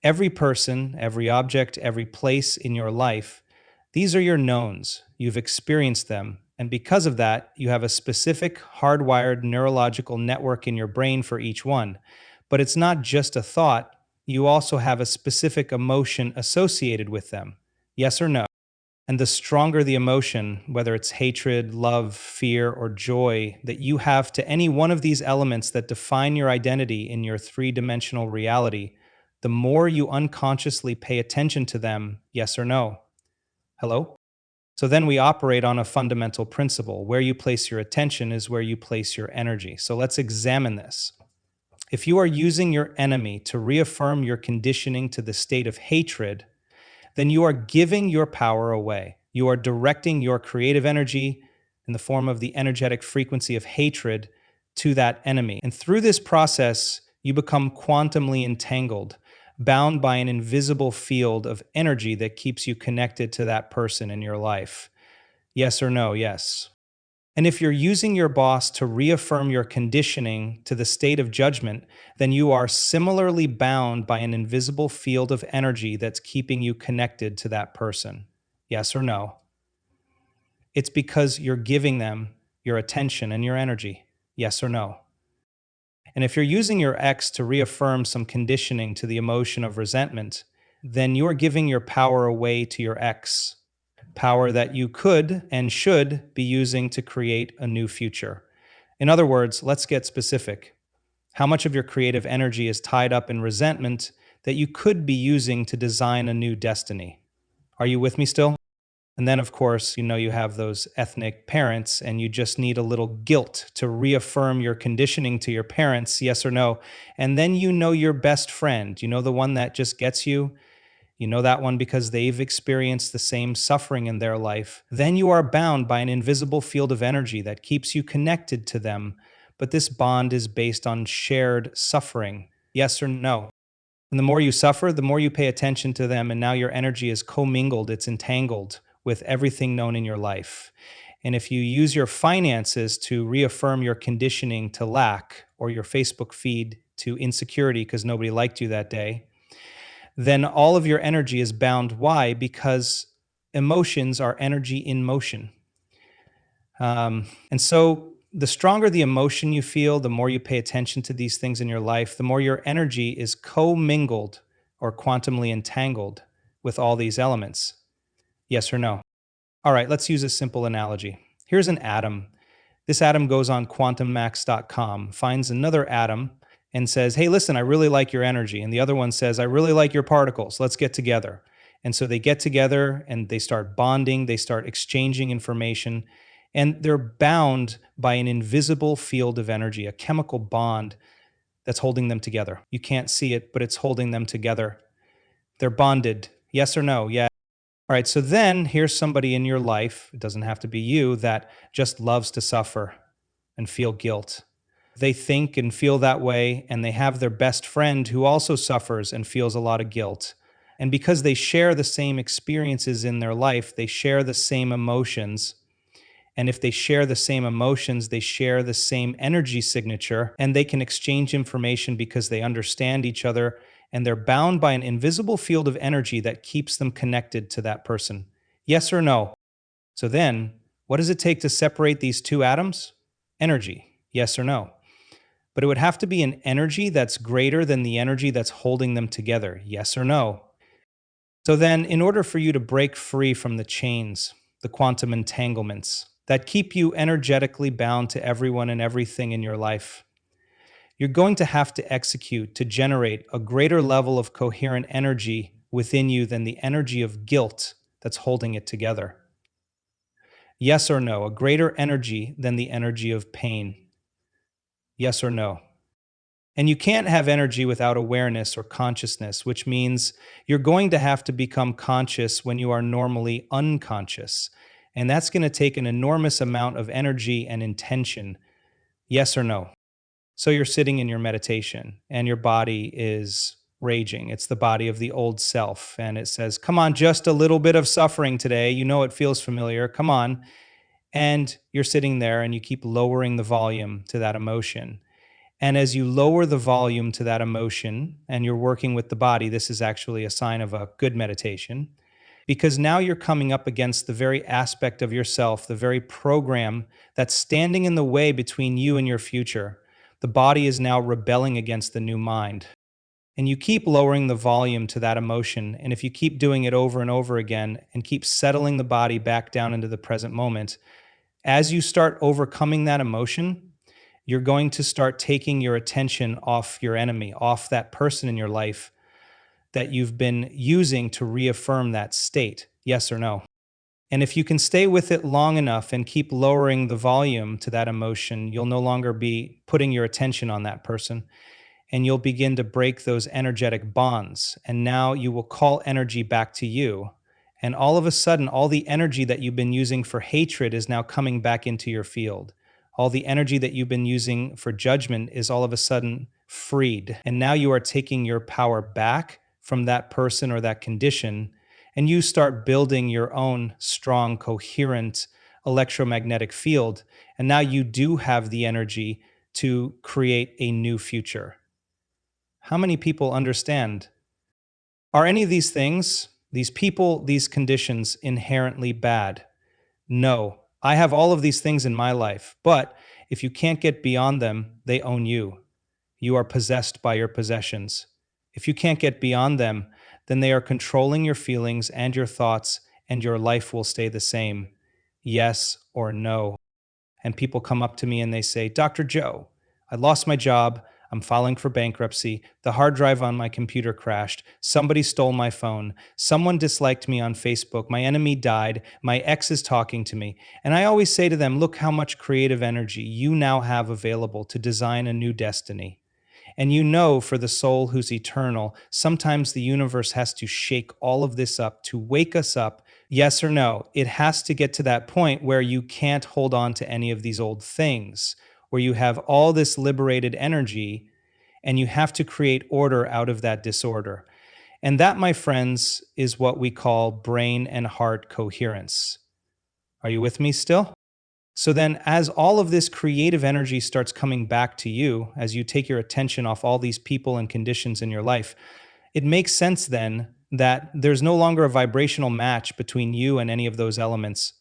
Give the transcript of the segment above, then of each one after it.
Every person, every object, every place in your life, these are your knowns. You've experienced them. And because of that, you have a specific hardwired neurological network in your brain for each one. But it's not just a thought, you also have a specific emotion associated with them. Yes or no? And the stronger the emotion, whether it's hatred, love, fear, or joy, that you have to any one of these elements that define your identity in your three-dimensional reality, the more you unconsciously pay attention to them, yes or no. Hello? So then we operate on a fundamental principle. Where you place your attention is where you place your energy. So let's examine this. If you are using your enemy to reaffirm your conditioning to the state of hatred, then you are giving your power away. You are directing your creative energy in the form of the energetic frequency of hatred to that enemy. And through this process, you become quantumly entangled, bound by an invisible field of energy that keeps you connected to that person in your life. Yes or no? Yes. And if you're using your boss to reaffirm your conditioning to the state of judgment, then you are similarly bound by an invisible field of energy that's keeping you connected to that person. Yes or no? It's because you're giving them your attention and your energy. Yes or no? And if you're using your ex to reaffirm some conditioning to the emotion of resentment, then you're giving your power away to your ex, power that you could and should be using to create a new future. In other words, let's get specific. How much of your creative energy is tied up in resentment that you could be using to design a new destiny? Are you with me still? And then, of course, you have those ethnic parents, and you just need a little guilt to reaffirm your conditioning to your parents, yes or no. And then your best friend, the one that just gets you. You know that one because they've experienced the same suffering in their life. Then you are bound by an invisible field of energy that keeps you connected to them. But this bond is based on shared suffering. Yes or no? And the more you suffer, the more you pay attention to them. And now your energy is commingled, it's entangled with everything known in your life. And if you use your finances to reaffirm your conditioning to lack, or your Facebook feed to insecurity because nobody liked you that day, then all of your energy is bound. Why? Because emotions are energy in motion. And so the stronger the emotion you feel, the more you pay attention to these things in your life, the more your energy is commingled or quantumly entangled with all these elements. Yes or no? All right, let's use a simple analogy. Here's an atom. This atom goes on quantummax.com, finds another atom, and says, hey, listen, I really like your energy. And the other one says, I really like your particles. Let's get together. And so they get together and they start bonding, they start exchanging information, and they're bound by an invisible field of energy, a chemical bond that's holding them together. You can't see it, but it's holding them together. They're bonded. Yes or no? Yeah. All right, so then here's somebody in your life, it doesn't have to be you, that just loves to suffer and feel guilt. They think and feel that way, and they have their best friend who also suffers and feels a lot of guilt. And because they share the same experiences in their life, they share the same emotions. And if they share the same emotions, they share the same energy signature, and they can exchange information because they understand each other, and they're bound by an invisible field of energy that keeps them connected to that person. Yes or no? So then, what does it take to separate these two atoms? Energy. Yes or no? But it would have to be an energy that's greater than the energy that's holding them together. Yes or no? So then, in order for you to break free from the chains, the quantum entanglements that keep you energetically bound to everyone and everything in your life, you're going to have to execute to generate a greater level of coherent energy within you than the energy of guilt that's holding it together. Yes or no? A greater energy than the energy of pain. Yes or no? And you can't have energy without awareness or consciousness, which means you're going to have to become conscious when you are normally unconscious. And that's going to take an enormous amount of energy and intention. Yes or no? So you're sitting in your meditation and your body is raging. It's the body of the old self. And it says, come on, just a little bit of suffering today. You know it feels familiar. Come on. And you're sitting there and you keep lowering the volume to that emotion. And as you lower the volume to that emotion and you're working with the body, this is actually a sign of a good meditation because now you're coming up against the very aspect of yourself, the very program that's standing in the way between you and your future. The body is now rebelling against the new mind. And you keep lowering the volume to that emotion. And if you keep doing it over and over again and keep settling the body back down into the present moment, as you start overcoming that emotion, you're going to start taking your attention off your enemy, off that person in your life that you've been using to reaffirm that state. Yes or no? And if you can stay with it long enough and keep lowering the volume to that emotion, you'll no longer be putting your attention on that person and you'll begin to break those energetic bonds. And now you will call energy back to you. And all of a sudden, all the energy that you've been using for hatred is now coming back into your field. All the energy that you've been using for judgment is all of a sudden freed. And now you are taking your power back from that person or that condition. And you start building your own strong, coherent electromagnetic field. And now you do have the energy to create a new future. How many people understand? Are any of these things, these people, these conditions inherently bad? No. I have all of these things in my life, but if you can't get beyond them, they own you. You are possessed by your possessions. If you can't get beyond them, then they are controlling your feelings and your thoughts, and your life will stay the same. Yes or no. And people come up to me and they say, Dr. Joe, I lost my job. I'm filing for bankruptcy. The hard drive on my computer crashed. Somebody stole my phone. Someone disliked me on Facebook. My enemy died. My ex is talking to me. And I always say to them, look how much creative energy you now have available to design a new destiny. And you know, for the soul who's eternal, sometimes the universe has to shake all of this up to wake us up. Yes or no? It has to get to that point where you can't hold on to any of these old things, where you have all this liberated energy and you have to create order out of that disorder. And that, my friends, is what we call brain and heart coherence. Are you with me still? So then, as all of this creative energy starts coming back to you, as you take your attention off all these people and conditions in your life, it makes sense then that there's no longer a vibrational match between you and any of those elements.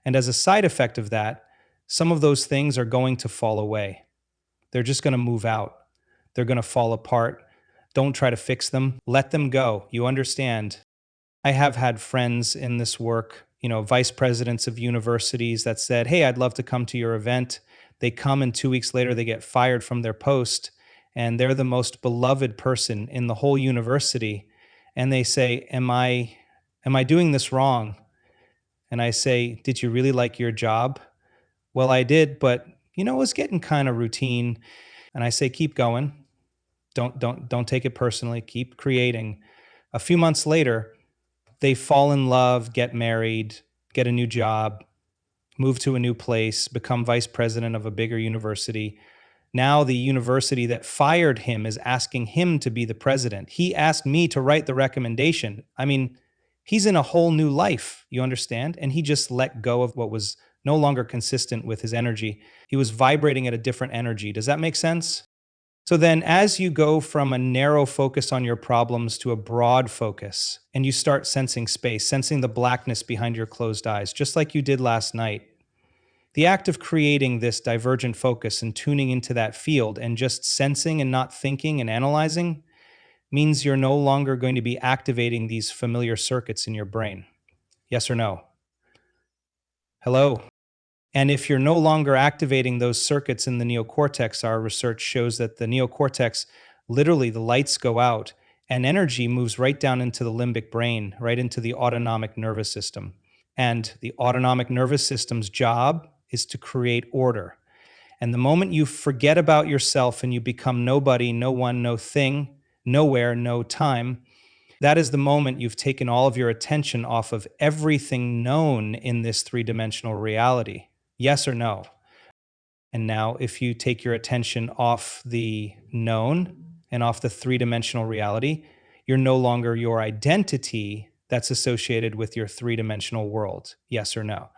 And as a side effect of that, some of those things are going to fall away. They're just going to move out. They're going to fall apart. Don't try to fix them. Let them go. You understand. I have had friends in this work, vice presidents of universities that said, hey, I'd love to come to your event. They come and 2 weeks later, they get fired from their post and they're the most beloved person in the whole university. And they say, am I doing this wrong? And I say, did you really like your job? Well, I did, but it was getting kind of routine. And I say, keep going. Don't take it personally. Keep creating. A few months later, they fall in love, get married, get a new job, move to a new place, become vice president of a bigger university. Now the university that fired him is asking him to be the president. He asked me to write the recommendation. I mean, he's in a whole new life, you understand? And he just let go of what was no longer consistent with his energy. He was vibrating at a different energy. Does that make sense? So then, as you go from a narrow focus on your problems to a broad focus, and you start sensing space, sensing the blackness behind your closed eyes, just like you did last night, the act of creating this divergent focus and tuning into that field and just sensing and not thinking and analyzing means you're no longer going to be activating these familiar circuits in your brain. Yes or no? Hello? And if you're no longer activating those circuits in the neocortex, our research shows that the neocortex, literally the lights go out and energy moves right down into the limbic brain, right into the autonomic nervous system. And the autonomic nervous system's job is to create order. And the moment you forget about yourself and you become nobody, no one, no thing, nowhere, no time, that is the moment you've taken all of your attention off of everything known in this three-dimensional reality. Yes or no? And now, if you take your attention off the known and off the three-dimensional reality, you're no longer your identity that's associated with your three-dimensional world. Yes or no?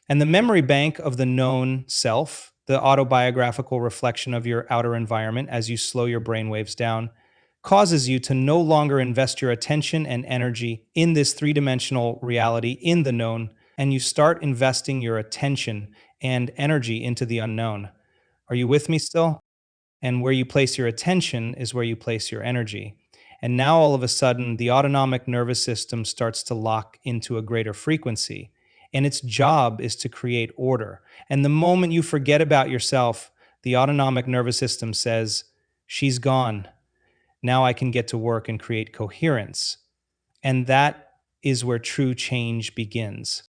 And the memory bank of the known self The autobiographical reflection of your outer environment as you slow your brainwaves down causes you to no longer invest your attention and energy in this three-dimensional reality in the known, and you start investing your attention and energy into the unknown. Are you with me still? And where you place your attention is where you place your energy. And now all of a sudden, the autonomic nervous system starts to lock into a greater frequency. And its job is to create order. And the moment you forget about yourself, the autonomic nervous system says, "She's gone. Now I can get to work and create coherence." And that is where true change begins.